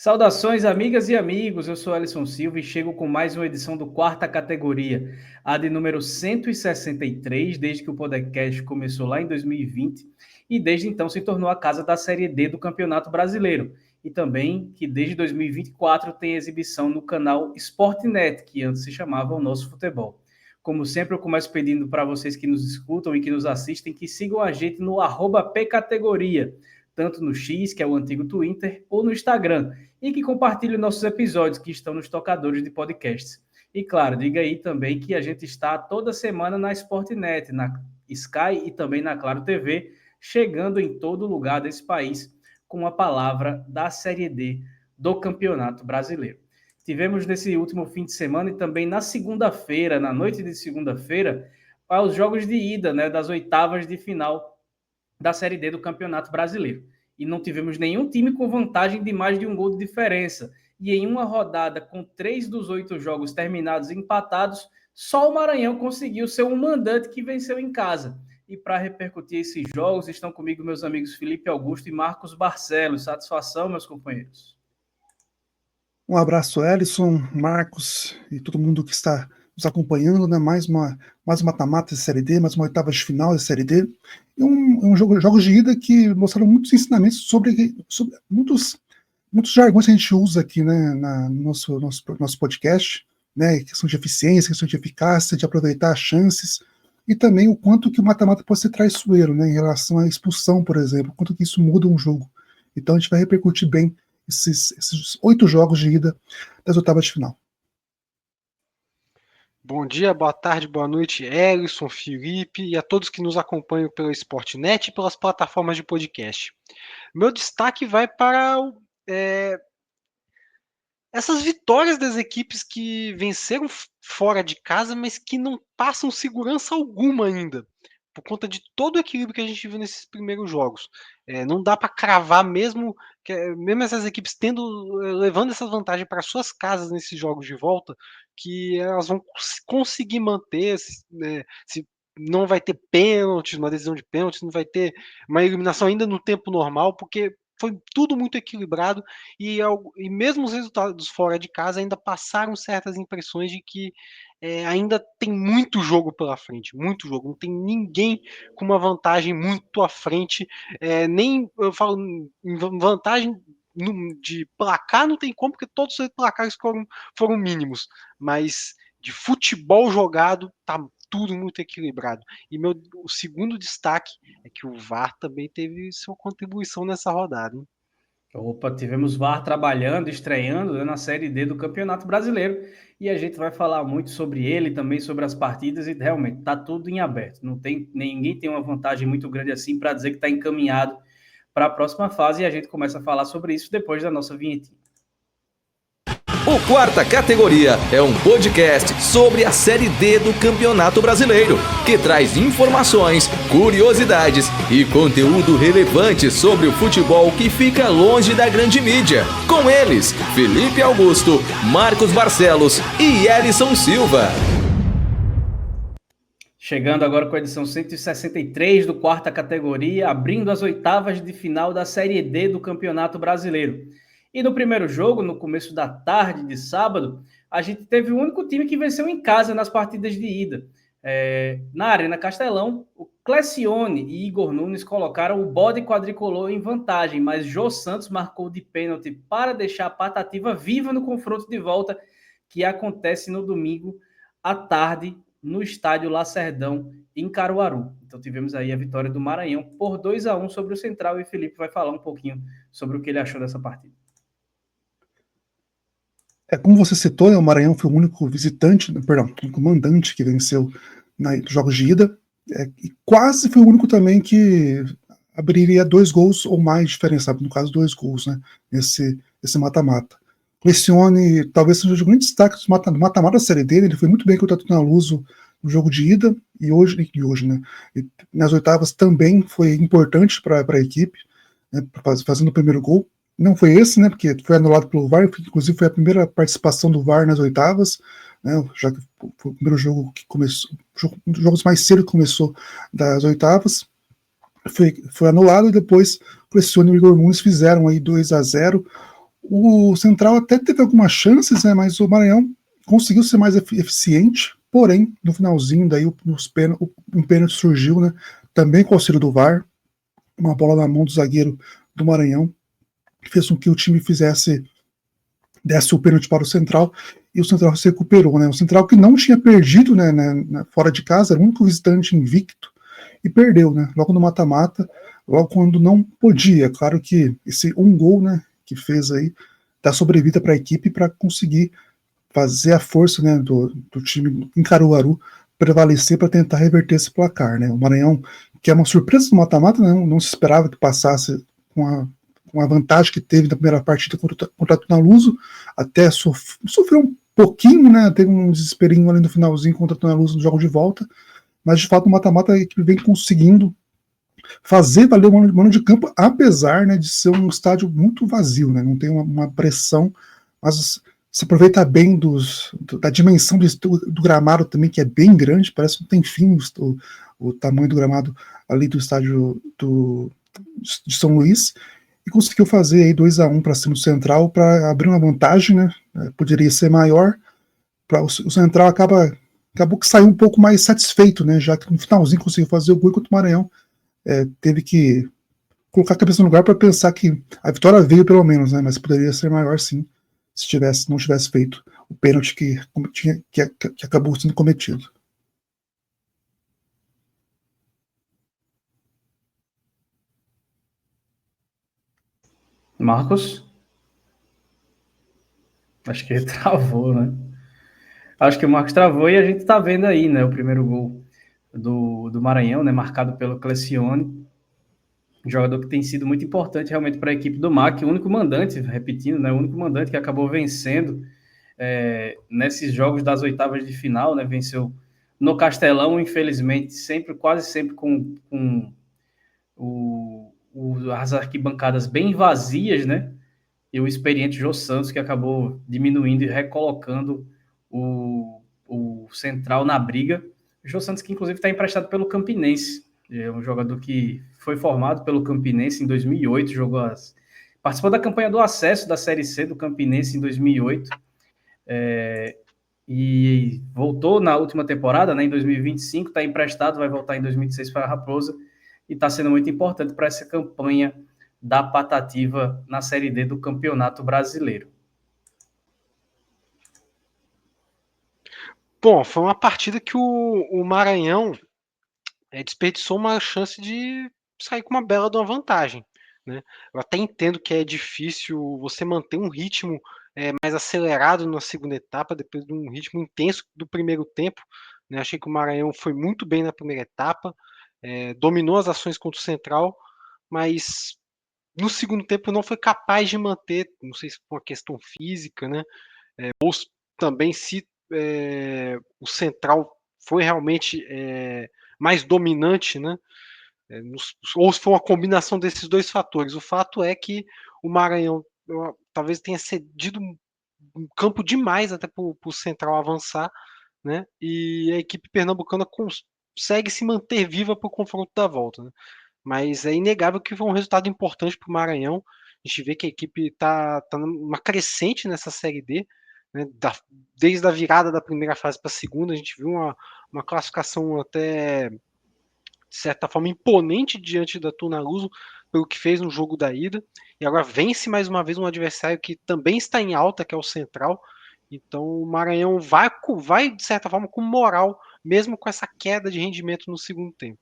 Saudações, amigas e amigos. Eu sou Alisson Silva e chego com mais uma edição do Quarta Categoria, a de número 163, desde que o podcast começou lá em 2020 e desde então se tornou a casa da Série D do Campeonato Brasileiro. E também que desde 2024 tem exibição no canal Sportnet, que antes se chamava O Nosso Futebol. Como sempre, eu começo pedindo para vocês que nos escutam e que nos assistem que sigam a gente no @pcategoria, tanto no X, que é o antigo Twitter, ou no Instagram, e que compartilhe nossos episódios que estão nos tocadores de podcasts. E claro, diga aí também que a gente está toda semana na Sportnet, na Sky e também na Claro TV, chegando em todo lugar desse país com a palavra da Série D do Campeonato Brasileiro. Tivemos nesse último fim de semana e também na segunda-feira, na noite de segunda-feira, os jogos de ida, né, das oitavas de final da Série D do Campeonato Brasileiro. E não tivemos nenhum time com vantagem de mais de um gol de diferença. E em uma rodada com 3 dos 8 jogos terminados empatados, só o Maranhão conseguiu ser um mandante que venceu em casa. E para repercutir esses jogos, estão comigo meus amigos Felipe Augusto e Marcos Barcelos. Satisfação, meus companheiros. Um abraço, Ellison, Marcos e todo mundo que está nos acompanhando, né? Mais uma mata-mata de Série D, mais uma oitava de final de Série D. E jogos de ida que mostraram muitos ensinamentos sobre muitos jargões que a gente usa aqui, né, no nosso podcast, né? Questão de eficiência, questão de eficácia, de aproveitar as chances, e também o quanto que o mata-mata pode ser traiçoeiro, né, em relação à expulsão, por exemplo, quanto que isso muda um jogo. Então a gente vai repercutir bem esses 8 jogos de ida das oitavas de final. Bom dia, boa tarde, boa noite, Ellison, Felipe e a todos que nos acompanham pela Sportnet e pelas plataformas de podcast. Meu destaque vai para essas vitórias das equipes que venceram fora de casa, mas que não passam segurança alguma ainda, por conta de todo o equilíbrio que a gente viu nesses primeiros jogos. Não dá para cravar mesmo essas equipes levando essa vantagem para suas casas nesses jogos de volta, que elas vão conseguir manter, se não vai ter pênaltis, uma decisão de pênaltis, não vai ter uma eliminação ainda no tempo normal, porque foi tudo muito equilibrado e mesmo os resultados fora de casa ainda passaram certas impressões de que ainda tem muito jogo pela frente, muito jogo. Não tem ninguém com uma vantagem muito à frente, nem eu falo em vantagem de placar, não tem como, porque todos os placares foram mínimos, mas de futebol jogado tá tudo muito equilibrado. E o segundo destaque é que o VAR também teve sua contribuição nessa rodada, hein? Opa, tivemos VAR trabalhando, estreando, né, na Série D do Campeonato Brasileiro, e a gente vai falar muito sobre ele, também sobre as partidas, e realmente está tudo em aberto. Ninguém tem uma vantagem muito grande assim para dizer que está encaminhado para a próxima fase, e a gente começa a falar sobre isso depois da nossa vinhetinha. O Quarta Categoria é um podcast sobre a Série D do Campeonato Brasileiro, que traz informações, curiosidades e conteúdo relevante sobre o futebol que fica longe da grande mídia. Com eles, Felipe Augusto, Marcos Barcelos e Ellison Silva. Chegando agora com a edição 163 do Quarta Categoria, abrindo as oitavas de final da Série D do Campeonato Brasileiro. E no primeiro jogo, no começo da tarde de sábado, a gente teve o único time que venceu em casa nas partidas de ida. Na Arena Castelão, o Clecione e Igor Nunes colocaram o bode quadricolor em vantagem, mas Jô Santos marcou de pênalti para deixar a Patativa viva no confronto de volta, que acontece no domingo à tarde, no estádio Lacerdão, em Caruaru. Então tivemos aí a vitória do Maranhão por 2-1 sobre o Central, e o Felipe vai falar um pouquinho sobre o que ele achou dessa partida. Como você citou, né, o Maranhão foi o único único mandante que venceu nos jogos de ida, e quase foi o único também que abriria 2 gols ou mais de diferença, no caso 2 gols, né, nesse mata-mata. O Clecione talvez seja o grande destaque do mata-mata da Série D. Ele foi muito bem contra o Tunaluso no jogo de ida, e hoje, né, e nas oitavas também foi importante para a equipe, né, fazendo o primeiro gol. Não foi esse, né, porque foi anulado pelo VAR, inclusive foi a primeira participação do VAR nas oitavas, né, já que foi o primeiro jogo que começou, um dos jogos mais cedo que começou das oitavas, foi anulado, e depois o Clecione e o Igor Nunes fizeram aí 2-0. O Central até teve algumas chances, né, mas o Maranhão conseguiu ser mais eficiente, porém, no finalzinho, daí um pênalti surgiu, né, também com o auxílio do VAR, uma bola na mão do zagueiro do Maranhão, que fez com que o time desse o pênalti para o Central, e o Central se recuperou, né, o Central que não tinha perdido, né, fora de casa, era o único visitante invicto, e perdeu, né, logo no mata-mata, logo quando não podia. Claro que esse um gol, né, que fez aí, dá sobrevida para a equipe para conseguir fazer a força, né, do time em Caruaru prevalecer para tentar reverter esse placar, né. O Maranhão, que é uma surpresa no mata-mata, né, não se esperava que passasse com a vantagem que teve na primeira partida contra o Tunaluso, até sofreu um pouquinho, né, teve um desesperinho ali no finalzinho contra o Tunaluso no jogo de volta, mas de fato o mata-mata a equipe vem conseguindo fazer valer o mano de campo, apesar, né, de ser um estádio muito vazio, né, não tem uma pressão, mas se aproveita bem da dimensão do gramado também, que é bem grande, parece que não tem fim o tamanho do gramado ali do estádio de São Luís, e conseguiu fazer aí 2-1 para cima do Central, para abrir uma vantagem, né, poderia ser maior, o Central acabou que saiu um pouco mais satisfeito, né, já que no finalzinho conseguiu fazer o gol contra o Maranhão, teve que colocar a cabeça no lugar para pensar que a vitória veio pelo menos, né, mas poderia ser maior sim, se não tivesse feito o pênalti que acabou sendo cometido. Marcos? Acho que ele travou, né? Acho que o Marcos travou e a gente tá vendo aí, né, o primeiro gol do Maranhão, né, marcado pelo Clecione, jogador que tem sido muito importante realmente para a equipe do MAC, o único mandante, repetindo, né, o único mandante que acabou vencendo nesses jogos das oitavas de final, né, venceu no Castelão, infelizmente, quase sempre com as arquibancadas bem vazias, né, e o experiente Jô Santos, que acabou diminuindo e recolocando o Central na briga. O Jô Santos, que inclusive está emprestado pelo Campinense, é um jogador que foi formado pelo Campinense em 2008, participou da campanha do acesso da Série C do Campinense em 2008, e voltou na última temporada, né, em 2025, está emprestado, vai voltar em 2026 para a Raposa, e está sendo muito importante para essa campanha da Patativa na Série D do Campeonato Brasileiro. Bom, foi uma partida que o Maranhão desperdiçou uma chance de sair com uma bela de uma vantagem, né? Eu até entendo que é difícil você manter um ritmo mais acelerado na segunda etapa, depois de um ritmo intenso do primeiro tempo, né? Achei que o Maranhão foi muito bem na primeira etapa, dominou as ações contra o Central, mas no segundo tempo não foi capaz de manter, não sei se por uma questão física, né? Ou também se o Central foi realmente mais dominante, né? Ou se foi uma combinação desses dois fatores. O fato é que o Maranhão talvez tenha cedido um campo demais até para o Central avançar, né? E a equipe pernambucana consegue se manter viva para o confronto da volta, né? Mas é inegável que foi um resultado importante para o Maranhão. A gente vê que a equipe está numa crescente nessa Série D, né? Desde a virada da primeira fase para a segunda, a gente viu uma classificação até, de certa forma, imponente diante da Tunaluso pelo que fez no jogo da ida. E agora vence mais uma vez um adversário que também está em alta, que é o Central. Então o Maranhão vai de certa forma, com moral, mesmo com essa queda de rendimento no segundo tempo.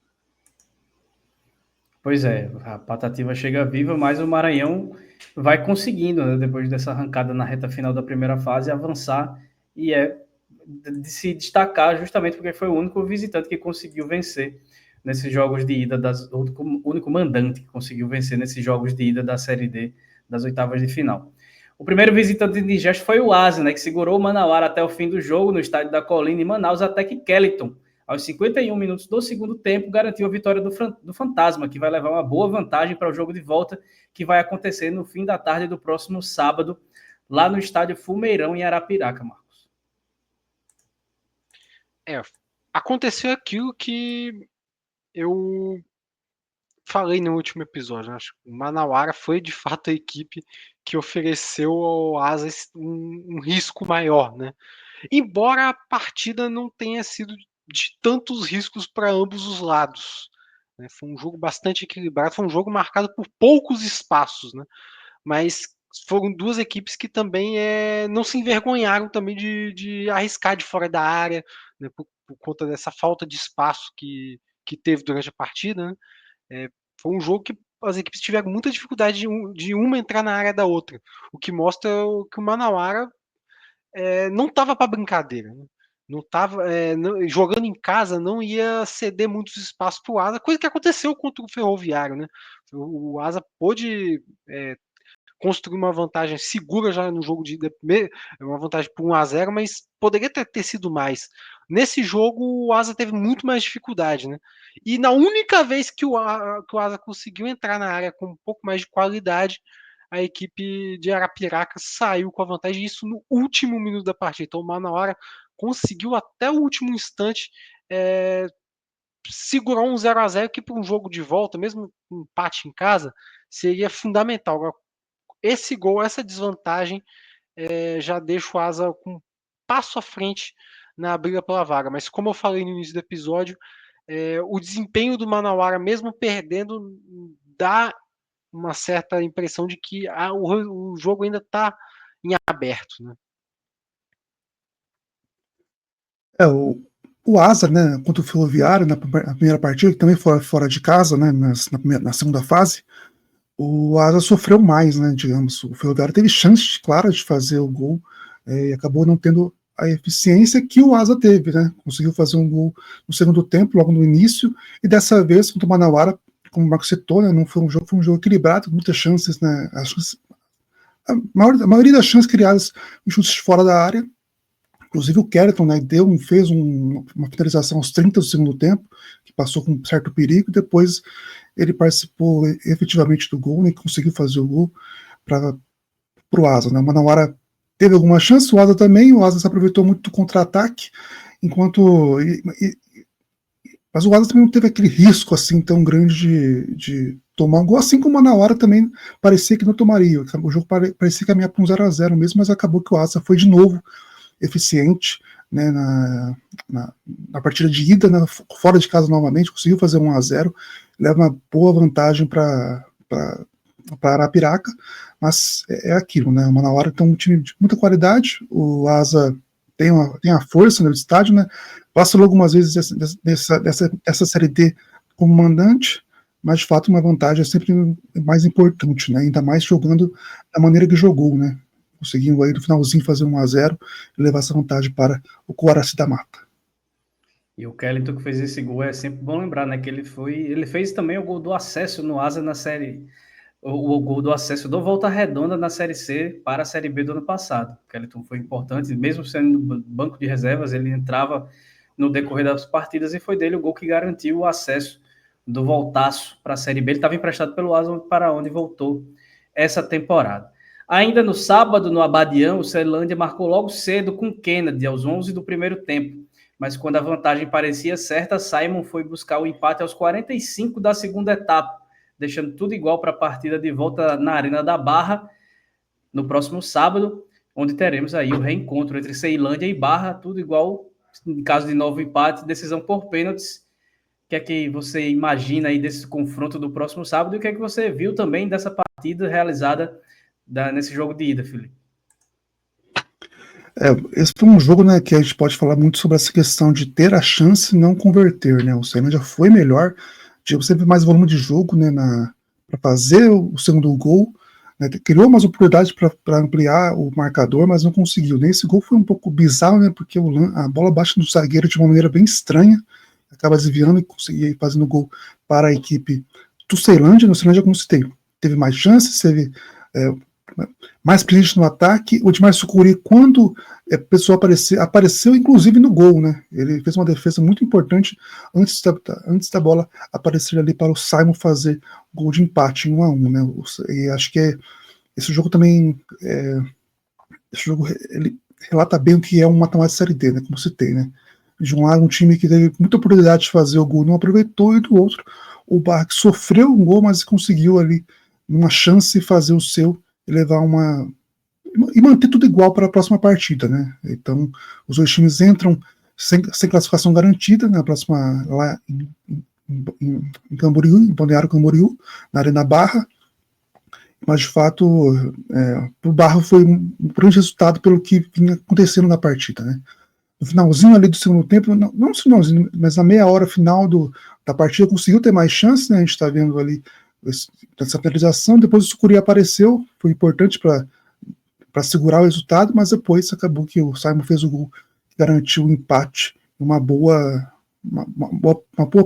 Pois é, a Patativa chega viva, mas o Maranhão vai conseguindo, né, depois dessa arrancada na reta final da primeira fase, avançar e de se destacar justamente porque foi o único visitante que conseguiu vencer nesses jogos de ida, o único mandante que conseguiu vencer nesses jogos de ida da Série D das oitavas de final. O primeiro visitante de gesto foi o Asa, né, que segurou o Manauara até o fim do jogo no estádio da Colina em Manaus, até que Kellyton, aos 51 minutos do segundo tempo, garantiu a vitória do Fantasma, que vai levar uma boa vantagem para o jogo de volta, que vai acontecer no fim da tarde do próximo sábado, lá no estádio Fumeirão, em Arapiraca, Marcos. Aconteceu aquilo que eu falei no último episódio, acho que o Manauara foi de fato a equipe que ofereceu ao Asa um risco maior, né? Embora a partida não tenha sido de tantos riscos para ambos os lados, né? Foi um jogo bastante equilibrado, foi um jogo marcado por poucos espaços, né? Mas foram duas equipes que também não se envergonharam também de arriscar de fora da área, né? Por conta dessa falta de espaço que teve durante a partida, né? Foi um jogo que as equipes tiveram muita dificuldade de uma entrar na área da outra, o que mostra que o Manauara não estava para brincadeira, né? Não estava jogando em casa, não ia ceder muitos espaços para o Asa, coisa que aconteceu contra o Ferroviário, né? O Asa pôde construir uma vantagem segura já no jogo de ida, uma vantagem por 1-0, mas poderia ter sido mais. Nesse jogo, o Asa teve muito mais dificuldade, né? E na única vez que o Asa conseguiu entrar na área com um pouco mais de qualidade, a equipe de Arapiraca saiu com a vantagem, isso no último minuto da partida. Então, o Manauara conseguiu até o último instante segurar um 0-0 que para um jogo de volta, mesmo um empate em casa, seria fundamental. Agora, esse gol, essa desvantagem, já deixa o Asa com um passo à frente na briga pela vaga. Mas como eu falei no início do episódio, o desempenho do Manauara, mesmo perdendo, dá uma certa impressão de que o jogo ainda está em aberto, né? O Asa, né, contra o Ferroviário na primeira partida, que também foi fora de casa, né, na segunda fase, o Asa sofreu mais, né, digamos. O Ferroviário teve chances claras de fazer o gol e acabou não tendo a eficiência que o Asa teve, né? Conseguiu fazer um gol no segundo tempo, logo no início, e dessa vez contra o Manauara, como o Marco citou, né, não foi um jogo equilibrado, muitas chances, né? A maioria das chances criadas em chutes fora da área. Inclusive o Kellyton, né, fez uma finalização aos 30 do segundo tempo, que passou com um certo perigo, e depois ele participou efetivamente do gol, né, conseguiu fazer o gol para o Asa. Né? O Manauara teve alguma chance, o Asa também, o Asa se aproveitou muito do contra-ataque, mas o Asa também não teve aquele risco assim tão grande de tomar um gol, assim como o Manauara também parecia que não tomaria. O jogo parecia caminhar para um 0-0 mesmo, mas acabou que o Asa foi de novo eficiente, né, na partida de ida, né, fora de casa novamente, conseguiu fazer 1-0, leva uma boa vantagem para Arapiraca, mas é aquilo, né, o Manauara tem um time de muita qualidade, o Asa tem a força no estádio, né, vacilou algumas vezes essa Série D como mandante, mas de fato uma vantagem é sempre mais importante, né, ainda mais jogando da maneira que jogou, né, conseguindo aí no finalzinho fazer 1-0 e levar essa vantagem para o Coaraci da Mata. E o Kellyton que fez esse gol é sempre bom lembrar, né? Que ele fez também o gol do acesso no Asa na série, o gol do acesso do Volta Redonda na Série C para a Série B do ano passado. O Kellyton foi importante, mesmo sendo no banco de reservas, ele entrava no decorrer das partidas e foi dele o gol que garantiu o acesso do Voltaço para a Série B. Ele estava emprestado pelo Asa para onde voltou essa temporada. Ainda no sábado, no Abadião, o Ceilândia marcou logo cedo com Kennedy, aos 11 do primeiro tempo. Mas quando a vantagem parecia certa, Simon foi buscar o empate aos 45 da segunda etapa, deixando tudo igual para a partida de volta na Arena da Barra, no próximo sábado, onde teremos aí o reencontro entre Ceilândia e Barra, tudo igual, em caso de novo empate, decisão por pênaltis. O que é que você imagina aí desse confronto do próximo sábado e o que é que você viu também dessa partida realizada nesse jogo de ida, Felipe? Esse foi um jogo, né, que a gente pode falar muito sobre essa questão de ter a chance e não converter, né? O Ceilândia foi melhor, tinha sempre mais volume de jogo, né, para fazer o segundo gol, né, criou umas oportunidades para ampliar o marcador, mas não conseguiu. Nesse gol foi um pouco bizarro, né, porque a bola bate no zagueiro de uma maneira bem estranha, acaba desviando e conseguia fazendo gol para a equipe do Ceilândia. No Ceilândia, como citei, teve mais chances, teve mais presente no ataque. O Edmar Sucuri, quando a pessoa apareceu inclusive no gol, né? Ele fez uma defesa muito importante antes da bola aparecer ali para o Simon fazer gol de empate em 1-1, né? E acho que esse jogo também esse jogo ele relata bem o que é um mata-mata de Série D, né? Como citei, né? De um lado, um time que teve muita oportunidade de fazer o gol, não aproveitou, e do outro, o Barra que sofreu um gol, mas conseguiu ali uma chance fazer o seu e levar e manter tudo igual para a próxima partida, né? Então, os dois times entram sem classificação garantida na próxima, lá em Camboriú, em Balneário Camboriú, na Arena Barra, mas de fato o Barra foi um grande resultado pelo que vinha acontecendo na partida, né? No finalzinho ali do segundo tempo, não no finalzinho, mas na meia hora final da partida, conseguiu ter mais chance, né? A gente está vendo ali essa penalização, depois o Sucuri apareceu, foi importante para segurar o resultado, mas depois acabou que o Simon fez o gol que garantiu o empate, uma boa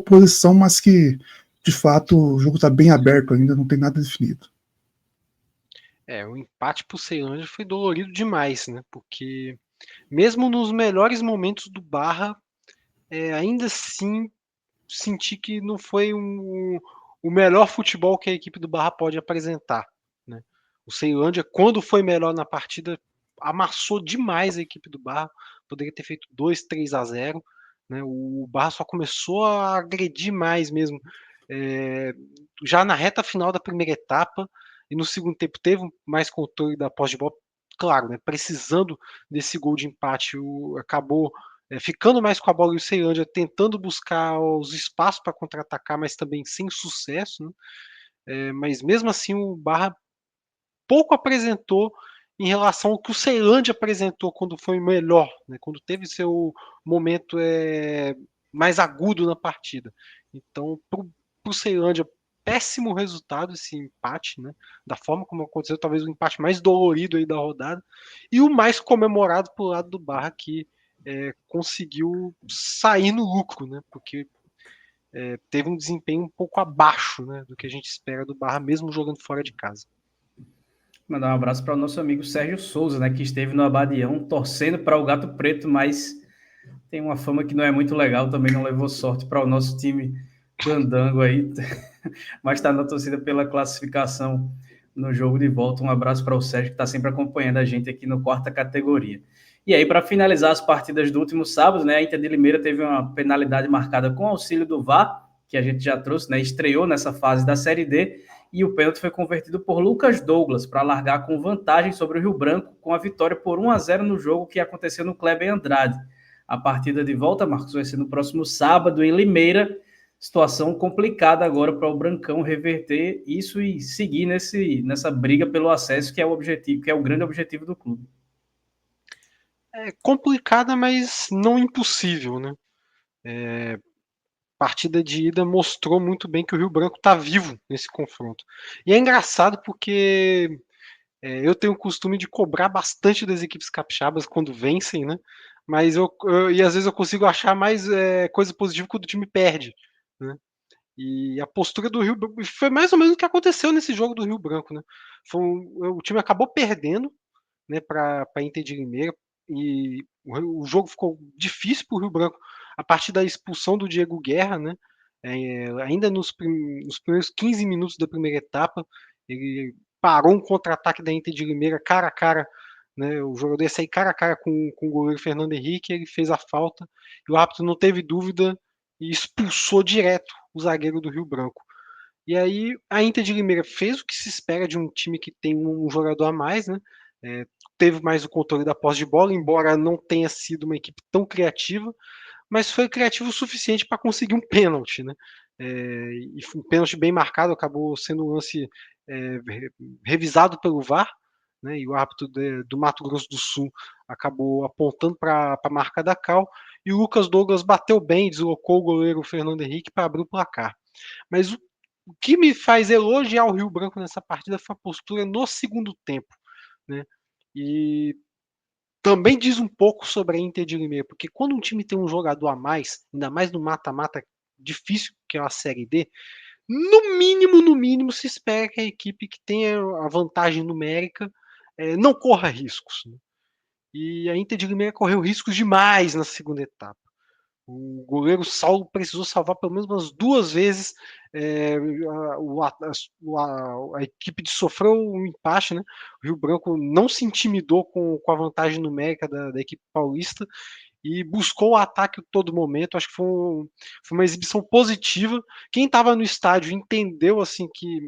posição, mas que de fato o jogo está bem aberto ainda, não tem nada definido. O empate pro Ceilândia foi dolorido demais, né? Porque mesmo nos melhores momentos do Barra, ainda assim senti que não foi o melhor futebol que a equipe do Barra pode apresentar, né? O Ceilândia, quando foi melhor na partida, amassou demais a equipe do Barra, poderia ter feito 2-3-0, né? O Barra só começou a agredir mais mesmo, já na reta final da primeira etapa, e no segundo tempo teve mais controle da posse de bola, claro, né? Precisando desse gol de empate, acabou ficando mais com a bola, e o Ceilândia tentando buscar os espaços para contra-atacar, mas também sem sucesso, né? Mas mesmo assim o Barra pouco apresentou em relação ao que o Ceilândia apresentou quando foi melhor, né? Quando teve seu momento mais agudo na partida. Então, para o Ceilândia, péssimo resultado esse empate, né? Da forma como aconteceu, talvez o empate mais dolorido aí da rodada, e o mais comemorado pro lado do Barra, que conseguiu sair no lucro, né? Porque teve um desempenho um pouco abaixo, né, do que a gente espera do Barra, mesmo jogando fora de casa. Mandar um abraço para o nosso amigo Sérgio Souza, né, que esteve no Abadião torcendo para o Gato Preto, mas tem uma fama que não é muito legal, também não levou sorte para o nosso time candango aí, mas está na torcida pela classificação no jogo de volta. Um abraço para o Sérgio, que está sempre acompanhando a gente aqui no quarta categoria. E aí, para finalizar as partidas do último sábado, né, a Inter de Limeira teve uma penalidade marcada com auxílio do VAR, que a gente já trouxe, né, estreou nessa fase da Série D, e o pênalti foi convertido por Lucas Douglas para largar com vantagem sobre o Rio Branco, com a vitória por 1-0 no jogo que aconteceu no Kleber Andrade. A partida de volta, Marcos, vai ser no próximo sábado em Limeira. Situação complicada agora para o Brancão reverter isso e seguir nessa briga pelo acesso, que é o objetivo, que é o grande objetivo do clube. É complicada, mas não impossível, né? Partida de ida mostrou muito bem que o Rio Branco está vivo nesse confronto. E é engraçado porque eu tenho o costume de cobrar bastante das equipes capixabas quando vencem, né? Mas e às vezes eu consigo achar mais coisa positiva quando o time perde, né? E a postura do Rio Branco foi mais ou menos o que aconteceu nesse jogo do Rio Branco, né? O time acabou perdendo, né, para a Inter de Limeira, e o jogo ficou difícil para o Rio Branco a partir da expulsão do Diego Guerra, né? Ainda nos primeiros 15 minutos da primeira etapa, ele parou um contra-ataque da Inter de Limeira cara a cara, né? O jogador ia sair cara a cara com o goleiro Fernando Henrique, ele fez a falta, e o árbitro não teve dúvida e expulsou direto o zagueiro do Rio Branco. E aí a Inter de Limeira fez o que se espera de um time que tem um jogador a mais, né? Teve mais o controle da posse de bola, embora não tenha sido uma equipe tão criativa, mas foi criativo o suficiente para conseguir um pênalti, né? E um pênalti bem marcado, acabou sendo um lance revisado pelo VAR, né? E o árbitro do Mato Grosso do Sul acabou apontando para a marca da Cal, e o Lucas Douglas bateu bem, deslocou o goleiro Fernando Henrique para abrir o placar. Mas o que me faz elogiar o Rio Branco nessa partida foi a postura no segundo tempo, né? E também diz um pouco sobre a Inter de Limeira, porque quando um time tem um jogador a mais, ainda mais no mata-mata difícil que é a Série D, no mínimo se espera que a equipe que tenha a vantagem numérica não corra riscos, né? E a Inter de Limeira correu riscos demais na segunda etapa. O goleiro Saulo precisou salvar pelo menos umas 2 vezes a equipe de sofreu um empate, né? O Rio Branco não se intimidou com a vantagem numérica da equipe paulista, e buscou o ataque a todo momento. Acho que foi uma exibição positiva. Quem estava no estádio entendeu assim que,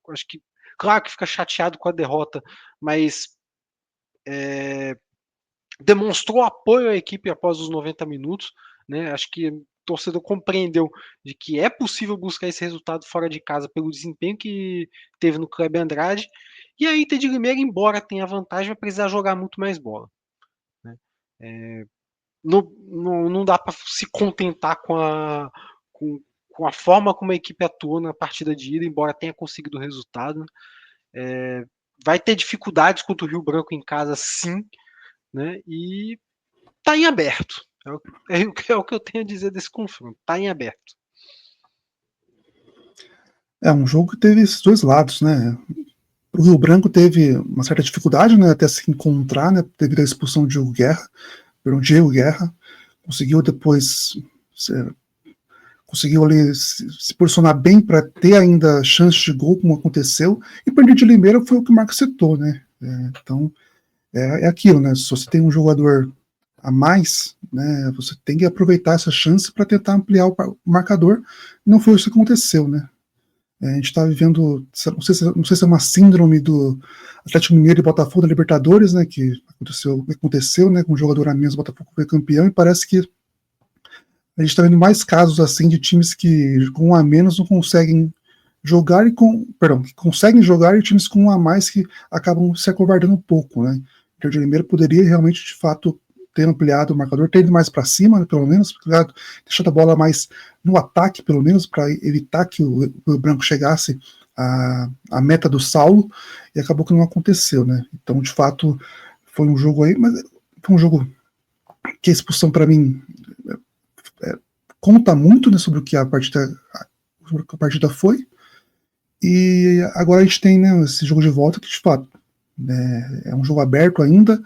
acho que, claro que fica chateado com a derrota, mas demonstrou apoio à equipe após os 90 minutos, né? Acho que o torcedor compreendeu de que é possível buscar esse resultado fora de casa pelo desempenho que teve no Kleber Andrade. E a Inter de Limeira, embora tenha vantagem, vai precisar jogar muito mais bola, né? Não dá para se contentar com a forma como a equipe atuou na partida de ida, embora tenha conseguido o resultado. Vai ter dificuldades contra o Rio Branco em casa, sim, né? E tá em aberto. É o que eu tenho a dizer desse confronto. Tá em aberto. É um jogo que teve esses dois lados, né? O Rio Branco teve uma certa dificuldade, né, até se encontrar, né, devido à expulsão de Diego Guerra. Conseguiu depois conseguiu ali se posicionar bem para ter ainda chance de gol, como aconteceu. E o Perdido de Limeira foi o que o Marcos citou, né? Então é aquilo, né? Se você tem um jogador a mais, né, você tem que aproveitar essa chance para tentar ampliar o marcador. Não foi isso que aconteceu, né? A gente está vivendo, não sei se é uma síndrome do Atlético Mineiro e Botafogo da Libertadores, né, que aconteceu, né, com o jogador a menos, o Botafogo foi campeão, e parece que a gente está vendo mais casos assim de times que com um a menos não conseguem jogar que conseguem jogar, e times com um a mais que acabam se acovardando um pouco, né. O Rio de Janeiro poderia realmente, de fato, ter ampliado o marcador, ter ido mais para cima, né, pelo menos, deixado a bola mais no ataque, pelo menos, para evitar que o Branco chegasse à meta do Saulo, e acabou que não aconteceu, né? Então, de fato, foi um jogo aí, mas foi um jogo que a expulsão, para mim, conta muito, né, sobre o que a partida foi, e agora a gente tem, né, esse jogo de volta que, de fato, é um jogo aberto ainda.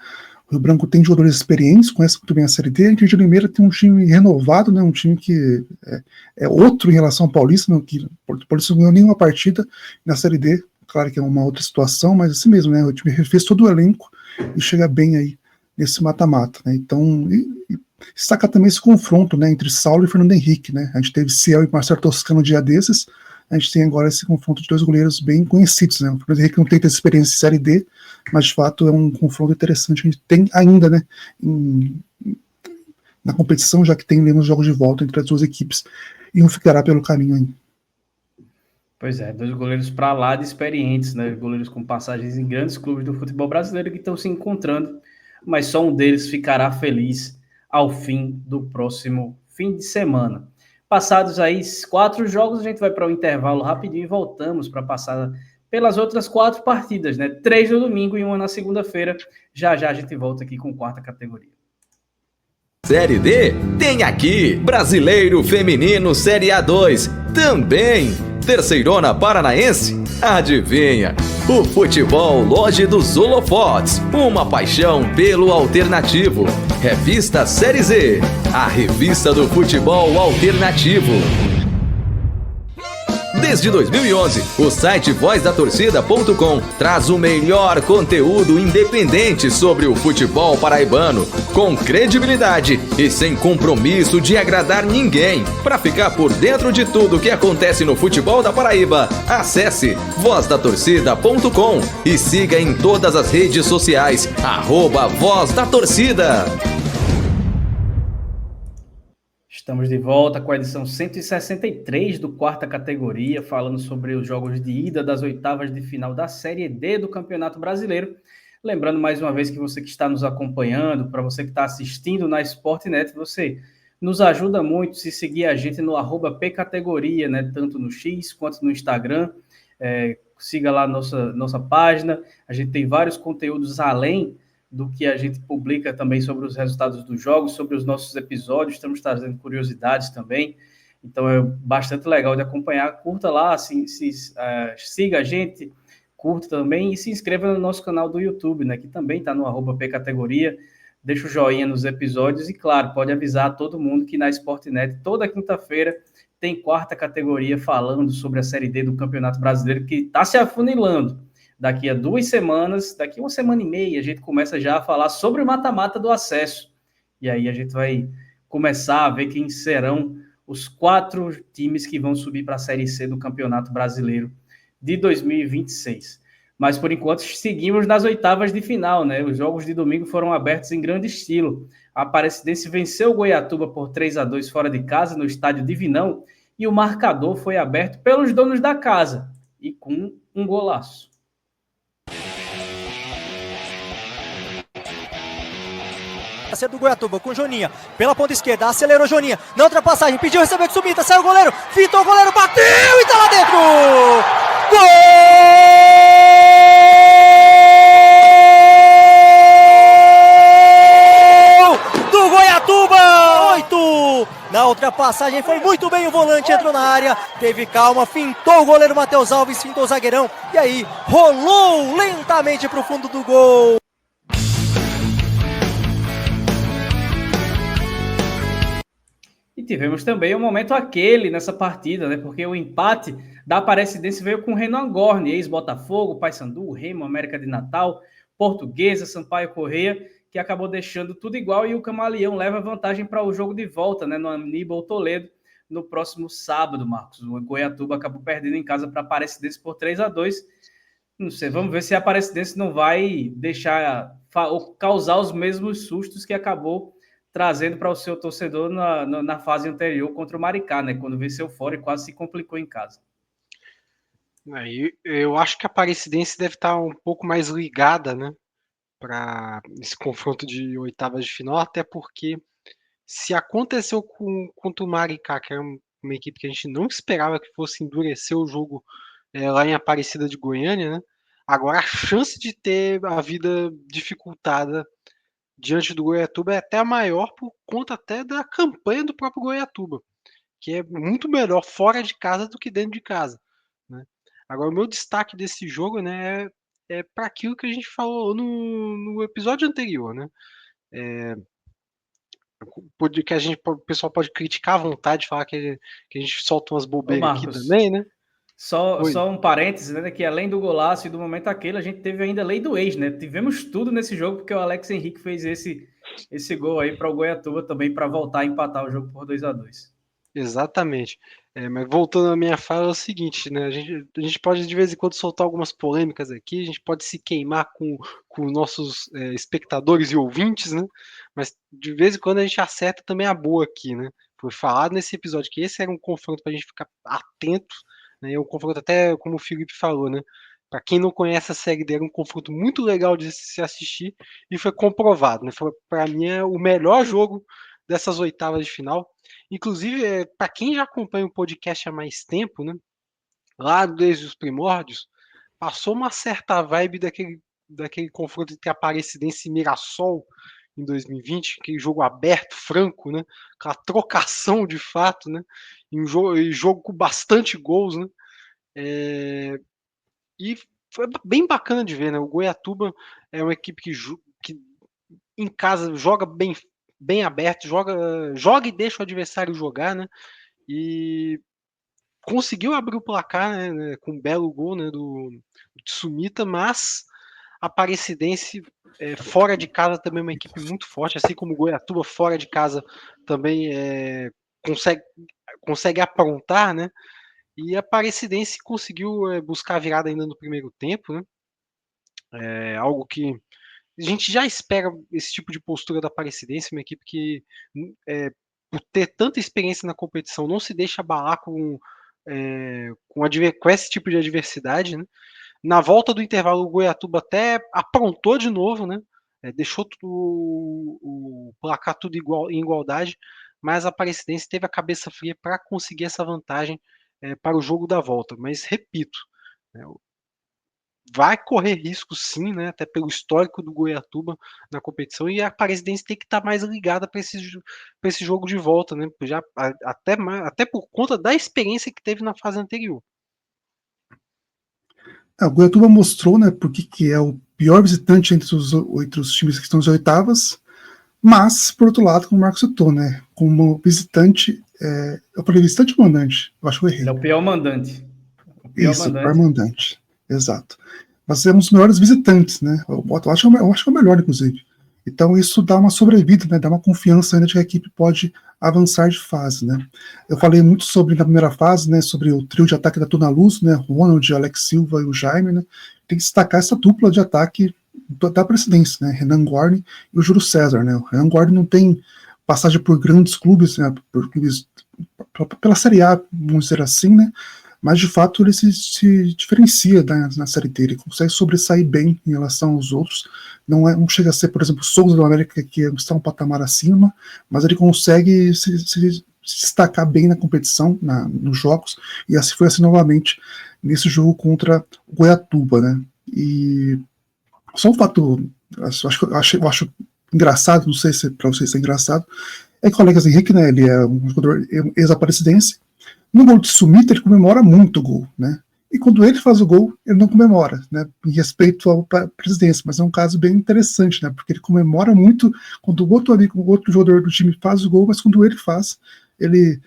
O Rio Branco tem jogadores experientes, conhece muito bem a Série D. A Inter de Limeira tem um time renovado, né, um time que é outro em relação ao Paulista, né, que o Paulista não ganhou nenhuma partida na Série D. Claro que é uma outra situação, mas assim mesmo, né, o time refez todo o elenco e chega bem aí nesse mata-mata, né. Então, destaca também esse confronto, né, entre Saulo e Fernando Henrique, né. A gente teve Ciel e Marcelo Toscano um dia desses. A gente tem agora esse confronto de dois goleiros bem conhecidos, né? O Fernando Henrique não tem tanta experiência em Série D, mas de fato é um confronto interessante que a gente tem ainda, né, na competição, já que tem ali nos jogos de volta entre as duas equipes, e um ficará pelo caminho ainda. Pois é, dois goleiros para lá de experientes, né? Goleiros com passagens em grandes clubes do futebol brasileiro que estão se encontrando, mas só um deles ficará feliz ao fim do próximo fim de semana. Passados aí 4 jogos, a gente vai para o intervalo rapidinho e voltamos para passar pelas outras 4 partidas, né? 3 no domingo e 1 na segunda-feira. Já a gente volta aqui com quarta categoria. Série D tem aqui Brasileiro Feminino Série A2 também. Terceirona Paranaense? Adivinha? O futebol Loja dos Holofotes, uma paixão pelo alternativo. Revista Série Z, a revista do futebol alternativo. Desde 2011, o site vozdatorcida.com traz o melhor conteúdo independente sobre o futebol paraibano, com credibilidade e sem compromisso de agradar ninguém. Para ficar por dentro de tudo que acontece no futebol da Paraíba, acesse vozdatorcida.com e siga em todas as redes sociais, @vozdatorcida. Estamos de volta com a edição 163 do quarta categoria, falando sobre os jogos de ida das oitavas de final da Série D do Campeonato Brasileiro. Lembrando mais uma vez que você que está nos acompanhando, para você que está assistindo na Sportnet, você nos ajuda muito se seguir a gente no @pcategoria, né, tanto no X quanto no Instagram. Siga lá nossa página, a gente tem vários conteúdos além do que a gente publica também sobre os resultados dos jogos, sobre os nossos episódios, estamos trazendo curiosidades também, então é bastante legal de acompanhar. Curta lá, siga a gente, curta também e se inscreva no nosso canal do YouTube, né, que também está no @pcategoria, deixa o joinha nos episódios e, claro, pode avisar todo mundo que na Sportnet, toda quinta-feira, tem quarta categoria falando sobre a Série D do Campeonato Brasileiro, que está se afunilando. Daqui a 2 semanas, daqui 1 semana e meia, a gente começa já a falar sobre o mata-mata do acesso. E aí a gente vai começar a ver quem serão os 4 times que vão subir para a Série C do Campeonato Brasileiro de 2026. Mas, por enquanto, seguimos nas oitavas de final, né? Os jogos de domingo foram abertos em grande estilo. A Aparecidense venceu o Goiatuba por 3-2 fora de casa, no estádio Divinão, e o marcador foi aberto pelos donos da casa, e com um golaço. Do Goiatuba com Joninha, pela ponta esquerda, acelerou Joninha, na ultrapassagem, pediu, recebeu de Sumita, saiu o goleiro, fitou o goleiro, bateu e tá lá dentro! Gol do Goiatuba! 8! Na ultrapassagem foi muito bem o volante, entrou na área, teve calma, fintou o goleiro Matheus Alves, fintou o zagueirão, e aí rolou lentamente pro fundo do gol. E tivemos também um momento aquele nessa partida, né? Porque o empate da Aparecidense veio com o Renan Gorni, ex-Botafogo, Paysandu, Remo, América de Natal, Portuguesa, Sampaio Corrêa, que acabou deixando tudo igual, e o Camaleão leva vantagem para o jogo de volta, né? No Aníbal Toledo, no próximo sábado, Marcos. O Goiatuba acabou perdendo em casa para a Aparecidense por 3-2. Não sei, vamos ver se a Aparecidense não vai deixar ou causar os mesmos sustos que acabou trazendo para o seu torcedor na fase anterior contra o Maricá, né? Quando venceu fora e quase se complicou em casa. Eu acho que a Aparecidense deve estar um pouco mais ligada, né, para esse confronto de oitavas de final, até porque se aconteceu contra o Maricá, que era uma equipe que a gente não esperava que fosse endurecer o jogo lá em Aparecida de Goiânia, né? Agora a chance de ter a vida dificultada diante do Goiatuba é até maior por conta até da campanha do próprio Goiatuba, que é muito melhor fora de casa do que dentro de casa, né? Agora, o meu destaque desse jogo, né, é para aquilo que a gente falou no episódio anterior, né? Que o pessoal pode criticar à vontade, falar que a gente solta umas bobeiras aqui também, né? Só um parênteses, né? Que além do golaço e do momento aquele, a gente teve ainda a lei do ex, né? Tivemos tudo nesse jogo, porque o Alex Henrique fez esse gol aí para o Goiatuba também, para voltar a empatar o jogo por 2-2. Exatamente. Mas voltando à minha fala, é o seguinte, né? A gente pode de vez em quando soltar algumas polêmicas aqui, a gente pode se queimar com nossos espectadores e ouvintes, né? Mas de vez em quando a gente acerta também a boa aqui, né? Foi falado nesse episódio que esse era um confronto para a gente ficar atento, né? É um confronto até, como o Felipe falou, né? Para quem não conhece a série dele, é um confronto muito legal de se assistir e foi comprovado, né? Para mim é o melhor jogo dessas oitavas de final. Inclusive, para quem já acompanha o podcast há mais tempo, né? Lá desde os primórdios, passou uma certa vibe daquele confronto entre Aparecidense e Mirassol em 2020, aquele jogo aberto, franco, né? Aquela trocação de fato, né? Em jogo com bastante gols, né? E foi bem bacana de ver, né? O Goiatuba é uma equipe que em casa joga bem aberto, joga e deixa o adversário jogar, né? E conseguiu abrir o placar, né, com um belo gol, né, do Sumita, mas a Aparecidense fora de casa também é uma equipe muito forte, assim como o Goiatuba fora de casa também consegue aprontar, né? E a Aparecidense conseguiu buscar a virada ainda no primeiro tempo, né? Algo que a gente já espera esse tipo de postura da Aparecidense, uma equipe que, por ter tanta experiência na competição, não se deixa abalar com esse tipo de adversidade, né? Na volta do intervalo, o Goiatuba até aprontou de novo, né? Deixou o placar tudo em igualdade, mas a Aparecidense teve a cabeça fria para conseguir essa vantagem para o jogo da volta. Mas, repito, vai correr risco sim, né? Até pelo histórico do Goiatuba na competição, e a Aparecidense tem que estar mais ligada para esse jogo de volta, né? Já, até por conta da experiência que teve na fase anterior. O Goiatuba mostrou, né, porque que é o pior visitante entre os times que estão nas oitavas, mas, por outro lado, como o Marcos citou, né, como visitante, eu falei visitante ou mandante? Eu acho que eu errei. Ele é o pior mandante. O pior mandante, exato. Mas é um dos melhores visitantes, né, eu acho que é o melhor, inclusive. Então isso dá uma sobrevida, né? Dá uma confiança ainda de que a equipe pode avançar de fase, né? Eu falei muito sobre na primeira fase, né? Sobre o trio de ataque da Tuna Luz, né? Ronald, Alex Silva e o Jaime, né? Tem que destacar essa dupla de ataque da presidência, né? Renan Guarni e o Júlio César, né? O Renan Guarni não tem passagem por grandes clubes, né? Por clubes pela Série A, vamos dizer assim, né? Mas de fato ele se diferencia na Série D, ele consegue sobressair bem em relação aos outros. Não chega a ser, por exemplo, o Souza do América, que está um patamar acima, mas ele consegue se destacar bem na competição, nos jogos, e assim foi assim novamente nesse jogo contra o Goiatuba, né? E só um fato, eu acho engraçado, não sei se para vocês é engraçado, é que o Alex Henrique, né, ele é um jogador ex-aparecidense. No gol de Sumita, ele comemora muito o gol, né? E quando ele faz o gol, ele não comemora, né? Em respeito à presidência, mas é um caso bem interessante, né? Porque ele comemora muito quando o outro jogador do time faz o gol, mas quando ele faz, ele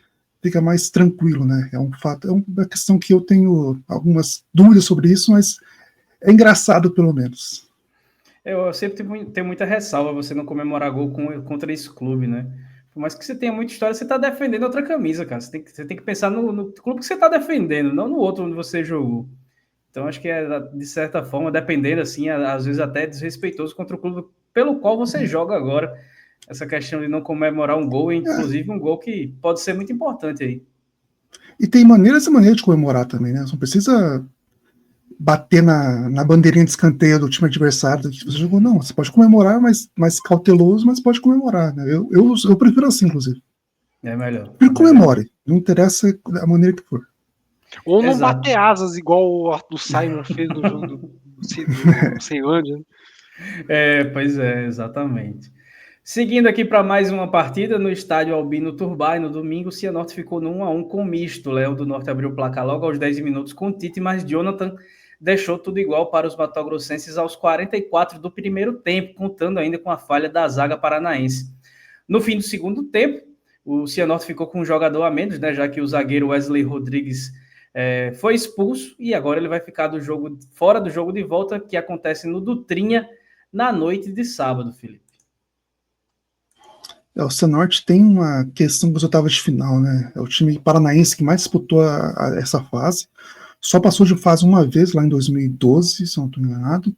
fica mais tranquilo, né? É um fato, é uma questão que eu tenho algumas dúvidas sobre isso, mas é engraçado pelo menos. Eu sempre tenho muita ressalva você não comemorar gol contra esse clube, né? Por mais que você tenha muita história, você está defendendo outra camisa, cara. Você tem que pensar no clube que você está defendendo, não no outro onde você jogou. Então, acho que de certa forma, dependendo, assim, às vezes até desrespeitoso contra o clube pelo qual você joga agora. Essa questão de não comemorar um gol, inclusive um gol que pode ser muito importante aí. E tem maneiras e maneiras de comemorar também, né? Você não precisa bater na bandeirinha de escanteio do time adversário que você jogou, não. Você pode comemorar, mas mais cauteloso, mas pode comemorar, né? Eu prefiro assim, inclusive. É melhor. Comemore, não interessa a maneira que for. Ou não Exato. bater asas igual o Arthur Simon fez no jogo do Ceilândia. Pois é, exatamente. Seguindo aqui para mais uma partida no estádio Albino Turbay, no domingo, o Cianorte ficou no 1-1 com o misto. Leão do Norte abriu o placar logo aos 10 minutos com o Tite, mas Jonathan deixou tudo igual para os matogrossenses aos 44 do primeiro tempo, contando ainda com a falha da zaga paranaense. No fim do segundo tempo, o Cianorte ficou com um jogador a menos, né, já que o zagueiro Wesley Rodrigues foi expulso e agora ele vai ficar fora do jogo de volta, que acontece no Dutrinha na noite de sábado, Felipe. O Cianorte tem uma questão das oitavas de final, né? É o time paranaense que mais disputou essa fase. Só passou de fase uma vez lá em 2012, se não estou enganado.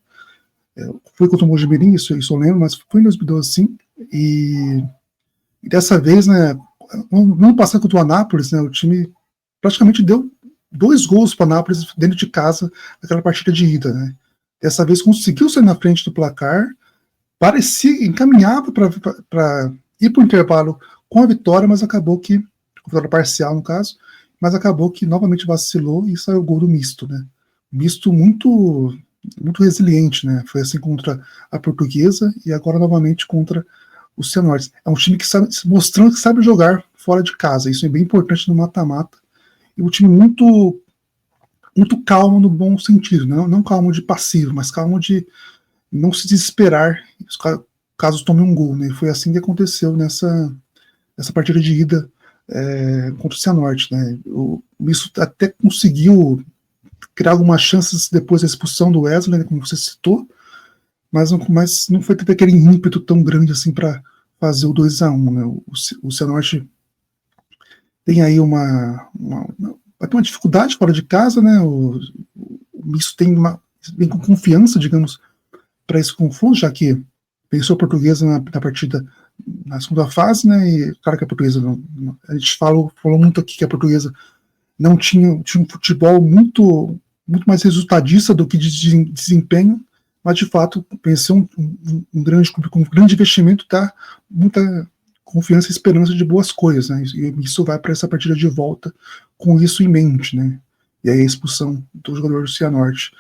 Foi contra o Mojimirim, isso eu lembro, mas foi em 2012 sim. E dessa vez, né, no passado contra o Anápolis, né, o time praticamente deu 2 gols para o Anápolis dentro de casa naquela partida de ida, né? Dessa vez conseguiu sair na frente do placar, parecia, encaminhava para ir para o intervalo com a vitória, mas acabou que, vitória parcial no caso, mas acabou que novamente vacilou e saiu o gol do misto, né? Misto muito resiliente, né? Foi assim contra a Portuguesa e agora novamente contra o Cianorte. É um time que sabe, mostrando que sabe jogar fora de casa. Isso é bem importante no mata-mata. E um time muito calmo no bom sentido, não calmo de passivo, mas calmo de não se desesperar caso tome um gol, né? Foi assim que aconteceu nessa partida de ida contra o Cianorte, né? Isso até conseguiu criar algumas chances depois da expulsão do Wesley, né, como você citou, mas não foi ter aquele ímpeto tão grande assim para fazer o 2-1, né? O Cianorte tem aí uma dificuldade fora de casa, né? Isso vem com confiança, digamos, para esse confronto, já que venceu a Portuguesa na partida na segunda fase, né? E claro que a Portuguesa a gente falou muito aqui que a Portuguesa não tinha um futebol muito mais resultadista do que de desempenho, mas de fato venceu um grande clube com um grande investimento, dá muita confiança e esperança de boas coisas, né? E isso vai para essa partida de volta com isso em mente, né? E aí a expulsão do jogador do Cianorte.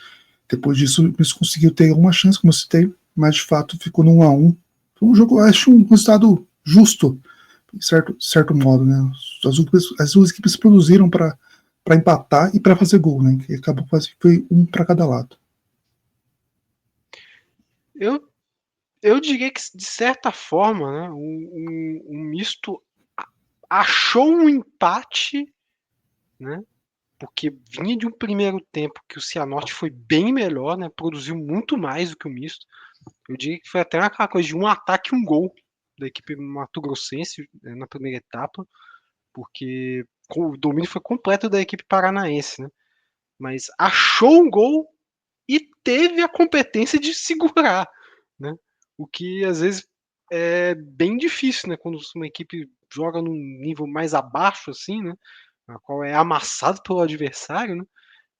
Depois disso, isso conseguiu ter alguma chance, como eu citei, mas de fato ficou no 1-1. Foi um jogo, acho, um resultado justo, de certo modo, né? As duas equipes produziram para empatar e para fazer gol, né? Que acabou foi um para cada lado. Eu diria que, de certa forma, né, o misto achou um empate, né, porque vinha de um primeiro tempo que o Cianorte foi bem melhor, né, produziu muito mais do que o misto. Eu diria que foi até aquela coisa de um ataque e um gol da equipe mato-grossense na primeira etapa, porque o domínio foi completo da equipe paranaense, né? Mas achou um gol e teve a competência de segurar, né? O que às vezes é bem difícil, né? Quando uma equipe joga num nível mais abaixo, assim, né? A qual é amassado pelo adversário, né?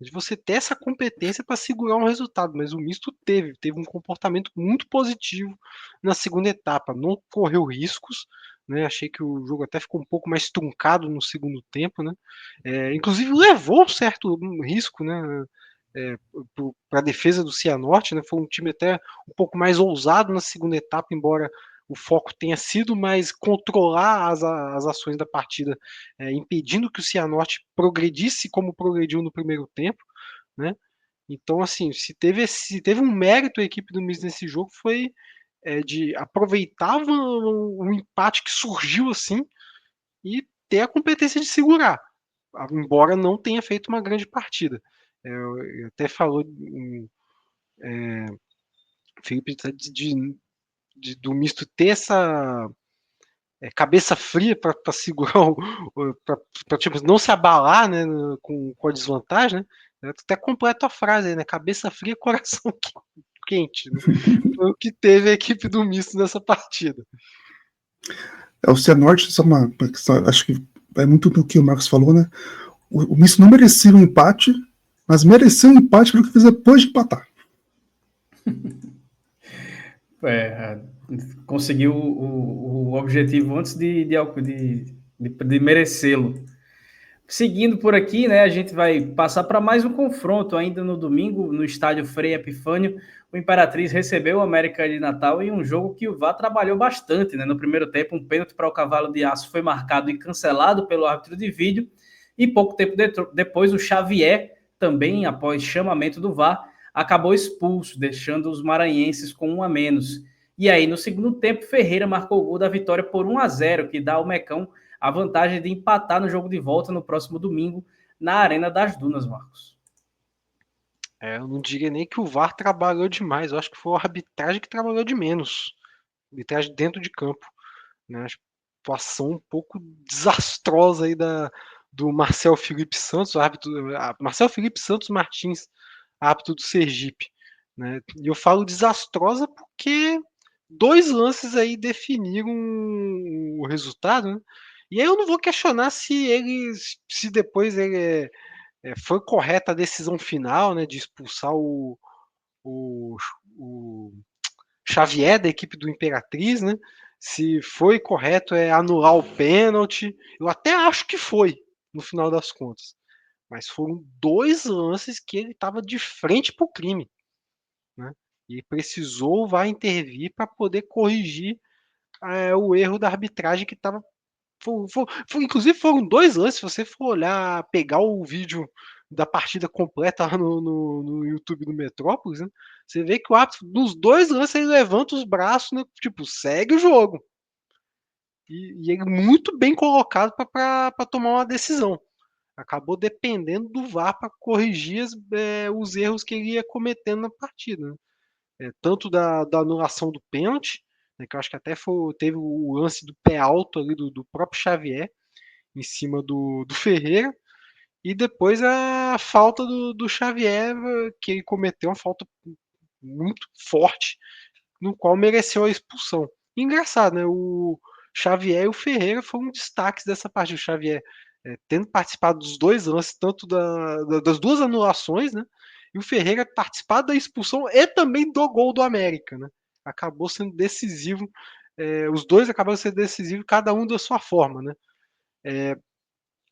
De você ter essa competência para segurar um resultado, mas o misto teve um comportamento muito positivo na segunda etapa, não correu riscos, né? Achei que o jogo até ficou um pouco mais truncado no segundo tempo, né? Inclusive levou um certo risco, né? Para a defesa do Cianorte, né? Foi um time até um pouco mais ousado na segunda etapa, embora o foco tenha sido mais controlar as ações da partida, impedindo que o Cianorte progredisse como progrediu no primeiro tempo, né? Então, assim, se teve um mérito a equipe do Miss nesse jogo foi de aproveitar um empate que surgiu assim e ter a competência de segurar, embora não tenha feito uma grande partida. Eu até falou Felipe do misto ter essa cabeça fria para segurar para tipo, não se abalar, né, com a desvantagem, né? Até completa a frase aí, né? Cabeça fria, coração quente. Né? Foi o que teve a equipe do misto nessa partida. O Cianorte, acho que é muito do que o Marcos falou, né? O misto não merecia um empate, mas mereceu um empate pelo que fez depois de empatar. Conseguiu o objetivo antes de merecê-lo. Seguindo por aqui, né, a gente vai passar para mais um confronto ainda no domingo, no estádio Frei Epifânio. O Imperatriz recebeu o América de Natal em um jogo que o VAR trabalhou bastante, né? No primeiro tempo, um pênalti para o Cavalo de Aço foi marcado e cancelado pelo árbitro de vídeo, e pouco tempo depois o Xavier, também após chamamento do VAR, acabou expulso, deixando os maranhenses com 1 a menos. E aí, no segundo tempo, Ferreira marcou o gol da vitória por 1-0, que dá ao Mecão a vantagem de empatar no jogo de volta no próximo domingo na Arena das Dunas, Marcos. Eu não diria nem que o VAR trabalhou demais, eu acho que foi a arbitragem que trabalhou de menos. Arbitragem dentro de campo. Né? A situação um pouco desastrosa aí do Marcel Felipe Santos, Marcel Felipe Santos Martins, árbitro do Sergipe. Né? E eu falo desastrosa porque 2 lances aí definiram o resultado, né? E aí eu não vou questionar se depois foi correta a decisão final, né, de expulsar o Xavier da equipe do Imperatriz, né? Se foi correto anular o pênalti. Eu até acho que foi, no final das contas. Mas foram 2 lances que ele estava de frente para o crime. Né? E precisou vai intervir para poder corrigir o erro da arbitragem que estava. Inclusive foram 2 lances, se você for olhar, pegar o vídeo da partida completa lá no YouTube do Metrópolis, né? Você vê que o árbitro, nos 2 lances, ele levanta os braços, né? Tipo, segue o jogo. E ele muito bem colocado para tomar uma decisão. Acabou dependendo do VAR para corrigir os erros que ele ia cometendo na partida. Né? Tanto da anulação do pênalti, né, que eu acho que até teve o lance do pé alto ali do próprio Xavier, em cima do Ferreira, e depois a falta do Xavier, que ele cometeu uma falta muito forte, no qual mereceu a expulsão. E engraçado, né? O Xavier e o Ferreira foram destaques dessa partida. O Xavier tendo participado dos 2 lances, tanto das 2 anulações, né? E o Ferreira participado da expulsão e também do gol do América, né? Acabou sendo decisivo. Os 2 acabaram sendo decisivos, cada um da sua forma, né?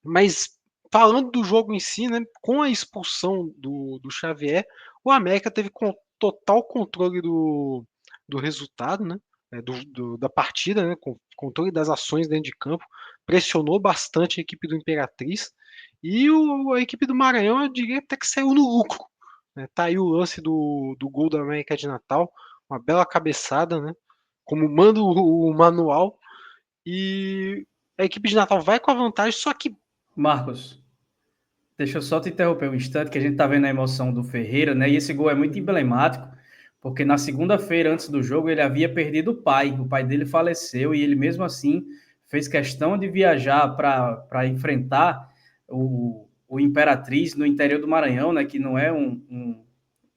Mas falando do jogo em si, né, com a expulsão do Xavier, o América teve total controle do resultado, né, da partida, né, com controle das ações dentro de campo, pressionou bastante a equipe do Imperatriz, e a equipe do Maranhão, eu diria até que saiu no lucro. Né, tá aí o lance do gol do América de Natal, uma bela cabeçada, né, como manda o manual, e a equipe de Natal vai com a vantagem, só que Marcos, deixa eu só te interromper um instante, que a gente tá vendo a emoção do Ferreira, né? E esse gol é muito emblemático, porque na segunda-feira, antes do jogo, ele havia perdido o pai dele faleceu, e ele mesmo assim fez questão de viajar para enfrentar o Imperatriz no interior do Maranhão, né, que não é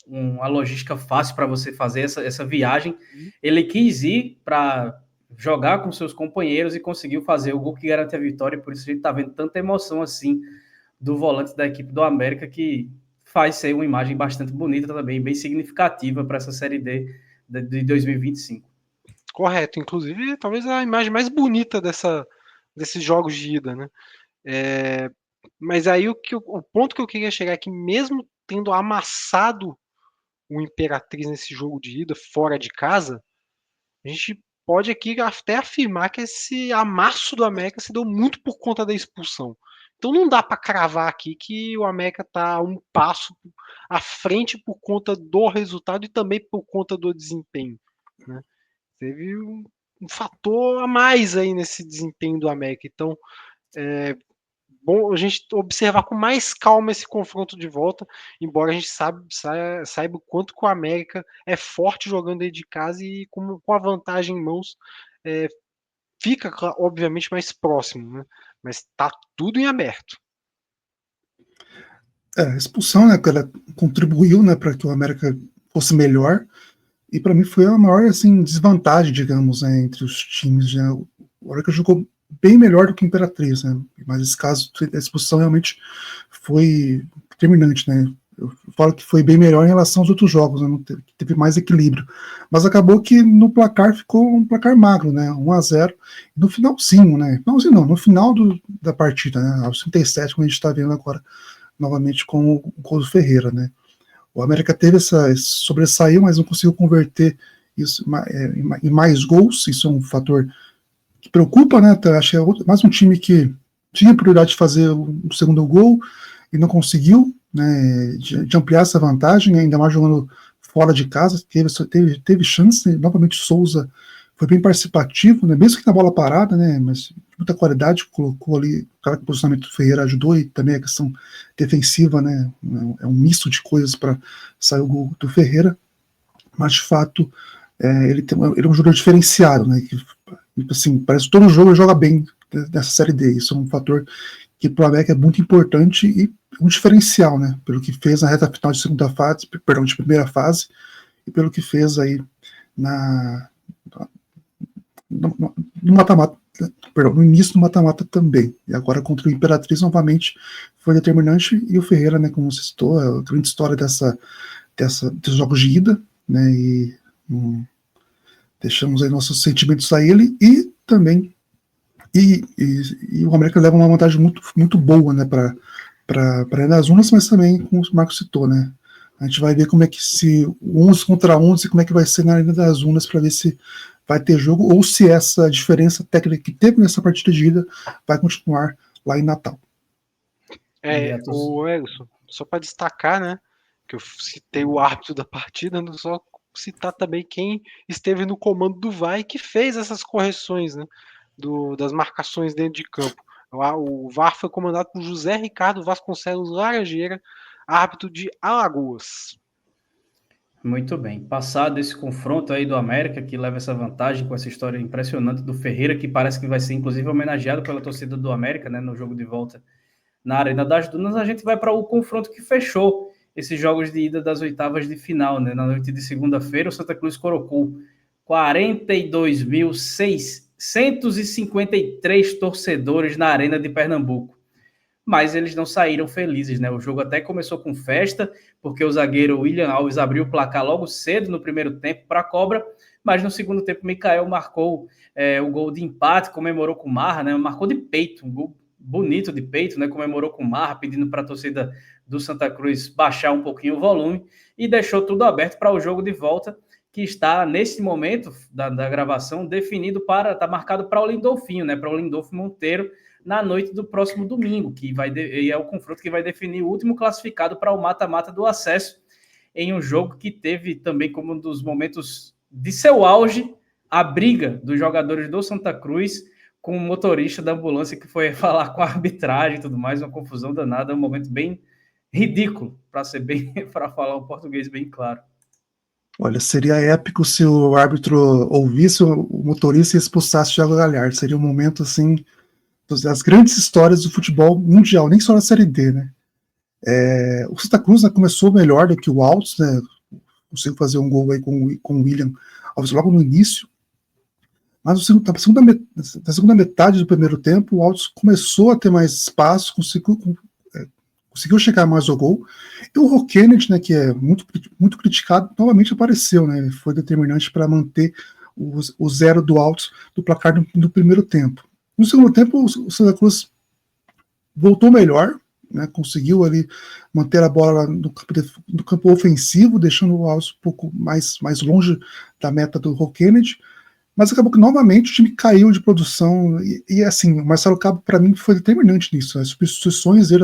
uma logística fácil para você fazer essa viagem. Ele quis ir para jogar com seus companheiros e conseguiu fazer o gol que garante a vitória, e por isso a gente está vendo tanta emoção assim do volante da equipe do América, que faz ser uma imagem bastante bonita também, bem significativa para essa Série D de 2025. Correto, inclusive talvez a imagem mais bonita desses jogos de ida, né? Mas aí o ponto que eu queria chegar é que mesmo tendo amassado o Imperatriz nesse jogo de ida fora de casa, a gente pode aqui até afirmar que esse amasso do América se deu muito por conta da expulsão. Então não dá para cravar aqui que o América está um passo à frente por conta do resultado e também por conta do desempenho, né? Teve um fator a mais aí nesse desempenho do América. Então, bom a gente observar com mais calma esse confronto de volta, embora a gente saiba o quanto que o América é forte jogando dentro de casa e com a vantagem em mãos, fica, obviamente, mais próximo, né? Mas está tudo em aberto. A expulsão, né, ela contribuiu, né, para que o América fosse melhor, e para mim foi a maior, assim, desvantagem, digamos, né, entre os times, né. O América jogou bem melhor do que o Imperatriz, né, mas esse caso, a expulsão realmente foi determinante, né. Eu falo que foi bem melhor em relação aos outros jogos, né, teve mais equilíbrio, mas acabou que no placar ficou um placar magro, né, 1-0, no finalzinho, né, finalzinho não, no final da partida, né, aos 37, como a gente está vendo agora, novamente com o gol do Ferreira, né. O América teve sobressaiu, mas não conseguiu converter isso em mais gols. Isso é um fator que preocupa, né? Acho que é mais um time que tinha prioridade de fazer o segundo gol e não conseguiu, né, de ampliar essa vantagem, ainda mais jogando fora de casa. Teve chance, né? Novamente Souza foi bem participativo, né, mesmo que na bola parada, né, mas muita qualidade, colocou ali, claro que o posicionamento do Ferreira ajudou, e também a questão defensiva, né, é um misto de coisas para sair o gol do Ferreira, mas de fato ele é um jogador diferenciado, né, que, assim, parece que todo jogo ele joga bem nessa Série D. Isso é um fator que para o América é muito importante e um diferencial, né, pelo que fez na reta final de primeira fase, e pelo que fez aí no mata-mata, no início do mata-mata também. E agora contra o Imperatriz novamente foi determinante, e o Ferreira, né, como você citou, é a grande história desses jogos de ida, né, e deixamos aí nossos sentimentos a ele, e também e o América leva uma vantagem muito, muito boa, né, para ir nas urnas, mas também, como o Marcos citou, né, a gente vai ver como é que se 11 contra 11, como é que vai ser na Arena das Urnas, para ver se vai ter jogo, ou se essa diferença técnica que teve nessa partida de ida vai continuar lá em Natal. O Edson, só para destacar, né, que eu citei o árbitro da partida, não só citar também quem esteve no comando do VAR e que fez essas correções, né, das marcações dentro de campo. O VAR foi comandado por José Ricardo Vasconcelos Laranjeira, árbitro de Alagoas. Muito bem. Passado esse confronto aí do América, que leva essa vantagem com essa história impressionante do Ferreira, que parece que vai ser inclusive homenageado pela torcida do América, né, no jogo de volta na Arena das Dunas, a gente vai para o confronto que fechou esses jogos de ida das oitavas de final, né? Na noite de segunda-feira, o Santa Cruz colocou 42.653 torcedores na Arena de Pernambuco. Mas eles não saíram felizes, né? O jogo até começou com festa, porque o zagueiro William Alves abriu o placar logo cedo no primeiro tempo para a Cobra, mas no segundo tempo Mikael marcou o gol de empate, comemorou com Marra, né? Marcou de peito, um gol bonito de peito, né? Comemorou com Marra, pedindo para a torcida do Santa Cruz baixar um pouquinho o volume, e deixou tudo aberto para o jogo de volta, que está, nesse momento da gravação, está marcado para o Lindolfinho, né? Para o Lindolfo Monteiro, na noite do próximo domingo, e é o confronto que vai definir o último classificado para o mata-mata do acesso, em um jogo que teve também como um dos momentos de seu auge a briga dos jogadores do Santa Cruz com o motorista da ambulância, que foi falar com a arbitragem e tudo mais, uma confusão danada, um momento bem ridículo, para falar um português bem claro. Olha, seria épico se o árbitro ouvisse o motorista e expulsasse o Thiago Galhardo. Seria um momento, assim, das grandes histórias do futebol mundial, nem só na Série D, né? O Santa Cruz, né, começou melhor do que o Altos, né? Conseguiu fazer um gol aí com o William Alves logo no início. Mas na segunda metade do primeiro tempo, o Altos começou a ter mais espaço, conseguiu chegar mais ao gol. E o Rock Kennedy, né, que é muito criticado, novamente apareceu, né? Ele foi determinante para manter o zero do Altos do placar no primeiro tempo. No segundo tempo, o Santa Cruz voltou melhor, né, conseguiu ali manter a bola no campo ofensivo, deixando o Altos um pouco mais longe da meta do Rock Kennedy. Mas acabou que novamente o time caiu de produção e assim, o Marcelo Cabo para mim foi determinante nisso. As substituições dele,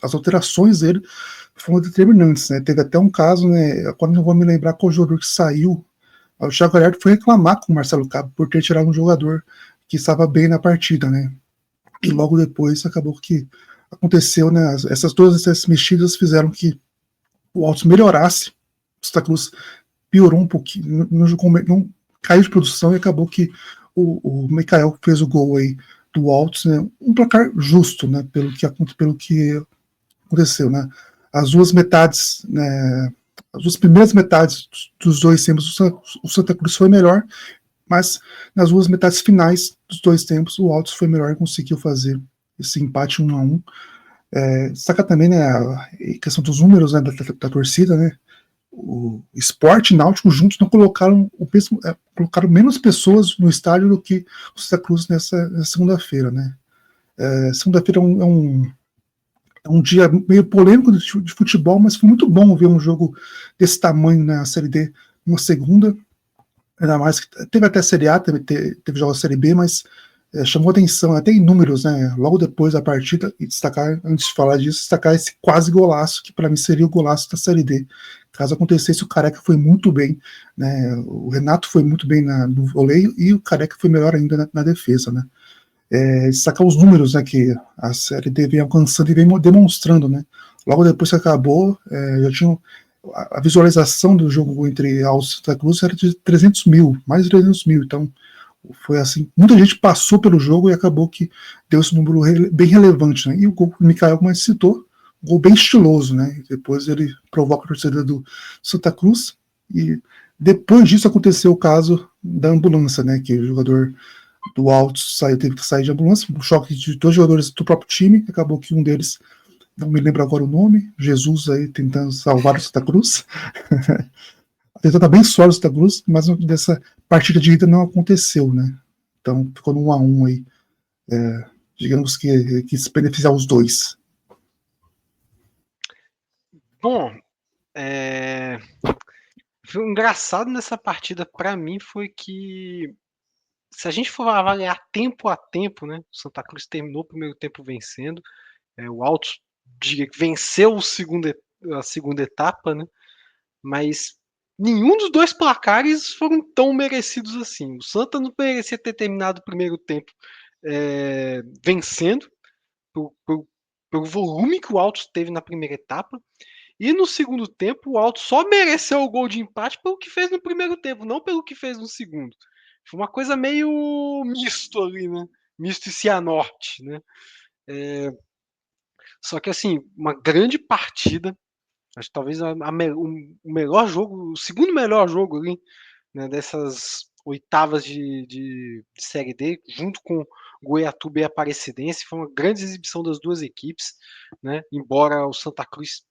as alterações dele foram determinantes, né? Teve até um caso, né? Agora não vou me lembrar qual jogador que saiu. O Thiago Galhardo foi reclamar com o Marcelo Cabo por ter tirado um jogador que estava bem na partida, né? E logo depois acabou que aconteceu, né? Essas mexidas fizeram que o Altos melhorasse. O Santa Cruz piorou um pouquinho, não caiu de produção e acabou que o Mikael fez o gol aí do Altos, né? Um placar justo, né? Pelo que aconteceu, né? As duas metades, né? As duas primeiras metades dos dois tempos, o Santa Cruz foi melhor, mas nas duas metades finais dos dois tempos, o Altos foi melhor e conseguiu fazer esse empate 1-1. Destacar também, né, a questão dos números, né, da torcida, né? O Sport e Náutico juntos não colocaram colocaram menos pessoas no estádio do que o Santa Cruz nessa segunda-feira, né? Segunda-feira é um dia meio polêmico de futebol, mas foi muito bom ver um jogo desse tamanho na Série D uma segunda, ainda mais que teve até a Série A, teve jogos da Série B, mas chamou atenção até em números, né? Logo depois da partida, e destacar, antes de falar disso, destacar esse quase golaço, que para mim seria o golaço da Série D. Caso acontecesse, o Careca foi muito bem, né? O Renato foi muito bem no voleio e o Careca foi melhor ainda na defesa, né? Destacar os números, né, que a Série D vem alcançando e vem demonstrando, né? Logo depois que acabou, já tinha a visualização do jogo entre Altos e Santa Cruz era de 300 mil, mais de 300 mil, então foi assim, muita gente passou pelo jogo e acabou que deu esse número bem relevante, né? E o gol que o Mikael, como citou, um gol bem estiloso, né? Depois ele provoca a torcida do Santa Cruz e depois disso aconteceu o caso da ambulância, né? Que o jogador do Altos teve que sair de ambulância, um choque de dois jogadores do próprio time, acabou que um deles, não me lembro agora o nome, Jesus aí tentando salvar o Santa Cruz. Tentando abençoar o Santa Cruz, mas dessa partida de ida não aconteceu, né? Então ficou no 1-1 aí. Digamos que se beneficiar os dois. Bom, foi engraçado nessa partida para mim foi que se a gente for avaliar tempo a tempo, né? O Santa Cruz terminou o primeiro tempo vencendo, o Altos diria que venceu a segunda etapa, né? Mas nenhum dos dois placares foram tão merecidos assim. O Santa não merecia ter terminado o primeiro tempo vencendo pelo volume que o Altos teve na primeira etapa. E no segundo tempo, o Altos só mereceu o gol de empate pelo que fez no primeiro tempo, não pelo que fez no segundo. Foi uma coisa meio misto ali, né? Misto e Cianorte, né? Só que assim, uma grande partida. Acho que talvez o melhor jogo, o segundo melhor jogo ali, né, dessas oitavas de Série D, junto com Goiatuba e Aparecidense. Foi uma grande exibição das duas equipes, né? Embora o Santa Cruz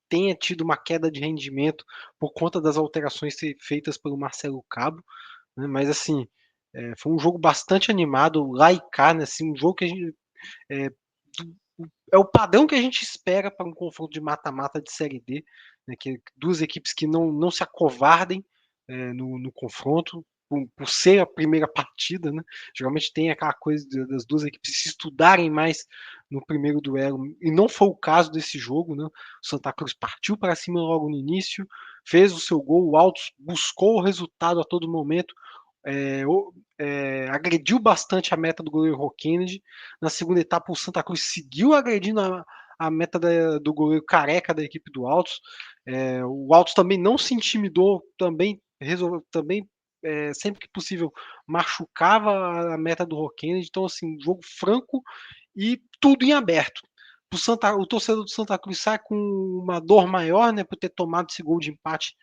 tenha tido uma queda de rendimento por conta das alterações feitas pelo Marcelo Cabo, né? Mas assim, foi um jogo bastante animado, lá e cá, né? Assim, um jogo que a gente é o padrão que a gente espera para um confronto de mata-mata de Série D, né? Que duas equipes que não se acovardem no confronto, por ser a primeira partida, né? Geralmente tem aquela coisa das duas equipes se estudarem mais no primeiro duelo, e não foi o caso desse jogo, né? O Santa Cruz partiu para cima logo no início, fez o seu gol, o Altos buscou o resultado a todo momento, agrediu bastante a meta do goleiro Rock Kennedy. Na segunda etapa, o Santa Cruz seguiu agredindo a a meta do goleiro Careca da equipe do Altos. O Altos também não se intimidou, também sempre que possível machucava a meta do Rock Kennedy. Então, assim, jogo franco e tudo em aberto. O torcedor do Santa Cruz sai com uma dor maior, né, por ter tomado esse gol de empate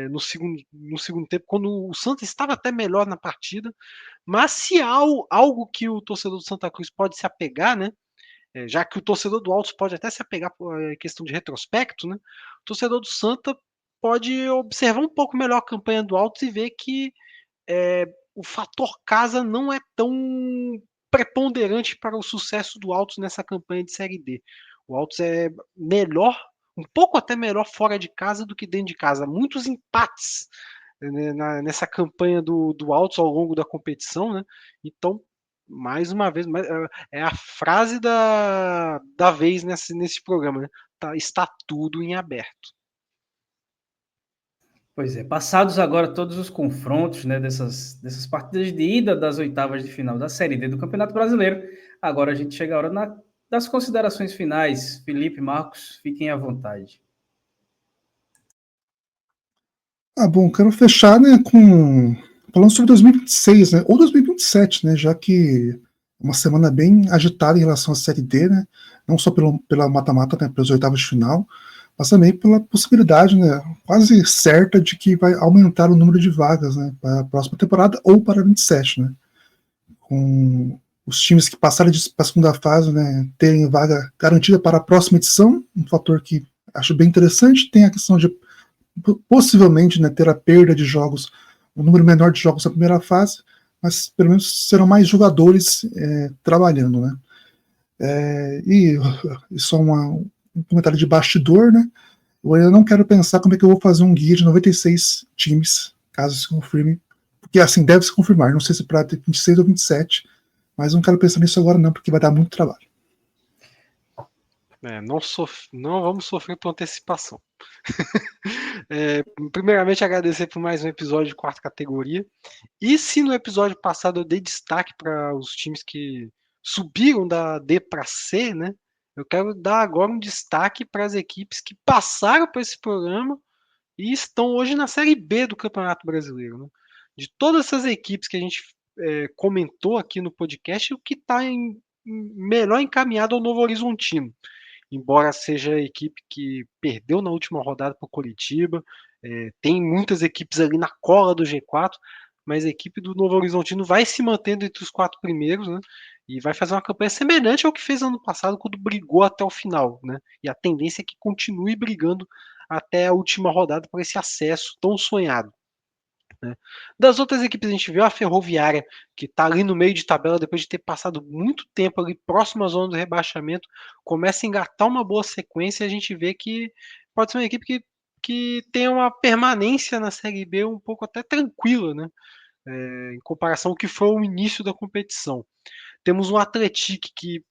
no segundo tempo, quando o Santa estava até melhor na partida. Mas se há algo que o torcedor do Santa Cruz pode se apegar, né, já que o torcedor do Altos pode até se apegar por questão de retrospecto, né, o torcedor do Santa pode observar um pouco melhor a campanha do Altos e ver que o fator casa não é tão preponderante para o sucesso do Altos nessa campanha de Série D. O Altos é melhor, um pouco até melhor fora de casa do que dentro de casa. Muitos empates, né, nessa campanha do Altos ao longo da competição, né? Então, mais uma vez, é a frase da vez nesse programa, né? Está tudo em aberto. Pois é, passados agora todos os confrontos, né, dessas partidas de ida das oitavas de final da Série D do Campeonato Brasileiro, agora a gente chega a hora das considerações finais. Felipe, Marcos, fiquem à vontade. Bom, quero fechar, né, falando sobre 2026, né, ou 2027, né, já que uma semana bem agitada em relação à Série D, né, não só pela mata-mata, né, pelas oitavas de final, mas também pela possibilidade, né, quase certa de que vai aumentar o número de vagas, né, para a próxima temporada ou para a 27, né, com os times que passarem para a segunda fase, né, terem vaga garantida para a próxima edição, um fator que acho bem interessante. Tem a questão de possivelmente, né, ter a perda de jogos, um número menor de jogos na primeira fase, mas pelo menos serão mais jogadores trabalhando, né. E só um comentário de bastidor, né? Eu ainda não quero pensar como é que eu vou fazer um guia de 96 times, caso se confirme, porque assim deve se confirmar, não sei se para 26 ou 27, mas não quero pensar nisso agora não, porque vai dar muito trabalho. Não vamos sofrer por antecipação. Primeiramente, agradecer por mais um episódio de quarta categoria. E se no episódio passado eu dei destaque para os times que subiram da D para C, né? Eu quero dar agora um destaque para as equipes que passaram por esse programa e estão hoje na Série B do Campeonato Brasileiro, né? De todas essas equipes que a gente comentou aqui no podcast, o que está melhor encaminhado ao Novo Horizontino. Embora seja a equipe que perdeu na última rodada para o Coritiba, tem muitas equipes ali na cola do G4, mas a equipe do Novo Horizontino vai se mantendo entre os 4 primeiros, né? E vai fazer uma campanha semelhante ao que fez ano passado, quando brigou até o final, né? E a tendência é que continue brigando até a última rodada por esse acesso tão sonhado, né? Das outras equipes, a gente viu a Ferroviária, que está ali no meio de tabela, depois de ter passado muito tempo ali próximo à zona do rebaixamento, começa a engatar uma boa sequência, e a gente vê que pode ser uma equipe que tem uma permanência na Série B um pouco até tranquila, né? Em comparação ao que foi o início da competição. Temos um Atlético que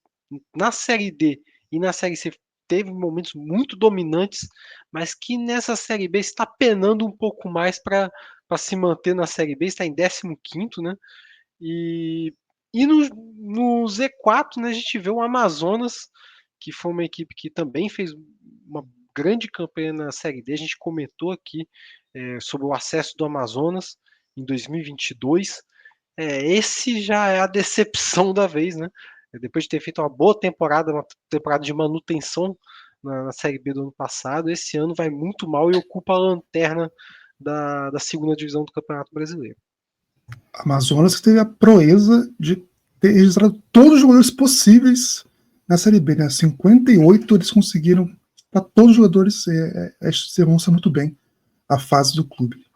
na Série D e na Série C teve momentos muito dominantes, mas que nessa Série B está penando um pouco mais para se manter na Série B, está em 15º, né? E no Z4, né, a gente vê o Amazonas, que foi uma equipe que também fez uma grande campanha na Série D. A gente comentou aqui sobre o acesso do Amazonas em 2022. Esse já é a decepção da vez, né? Depois de ter feito uma boa temporada, uma temporada de manutenção na Série B do ano passado, esse ano vai muito mal e ocupa a lanterna da segunda divisão do Campeonato Brasileiro. Amazonas que teve a proeza de ter registrado todos os jogadores possíveis na Série B, né? 58 eles conseguiram para todos os jogadores se demonstra muito bem a fase do clube.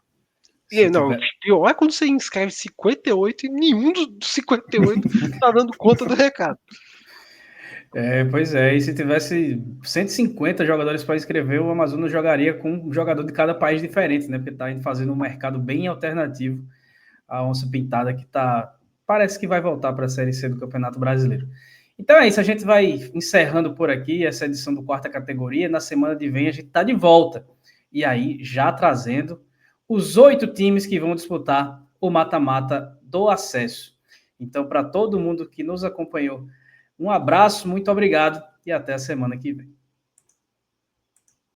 O pior é quando você inscreve 58 e nenhum dos 58 está dando conta do recado. Pois é, e se tivesse 150 jogadores para inscrever, o Amazonas jogaria com um jogador de cada país diferente, né? Porque está fazendo um mercado bem alternativo. A Onça Pintada que parece que vai voltar para a Série C do Campeonato Brasileiro. Então é isso, a gente vai encerrando por aqui essa edição do quarta categoria. Na semana que vem a gente está de volta. E aí, já trazendo os 8 times que vão disputar o mata-mata do acesso. Então, para todo mundo que nos acompanhou, um abraço, muito obrigado e até a semana que vem.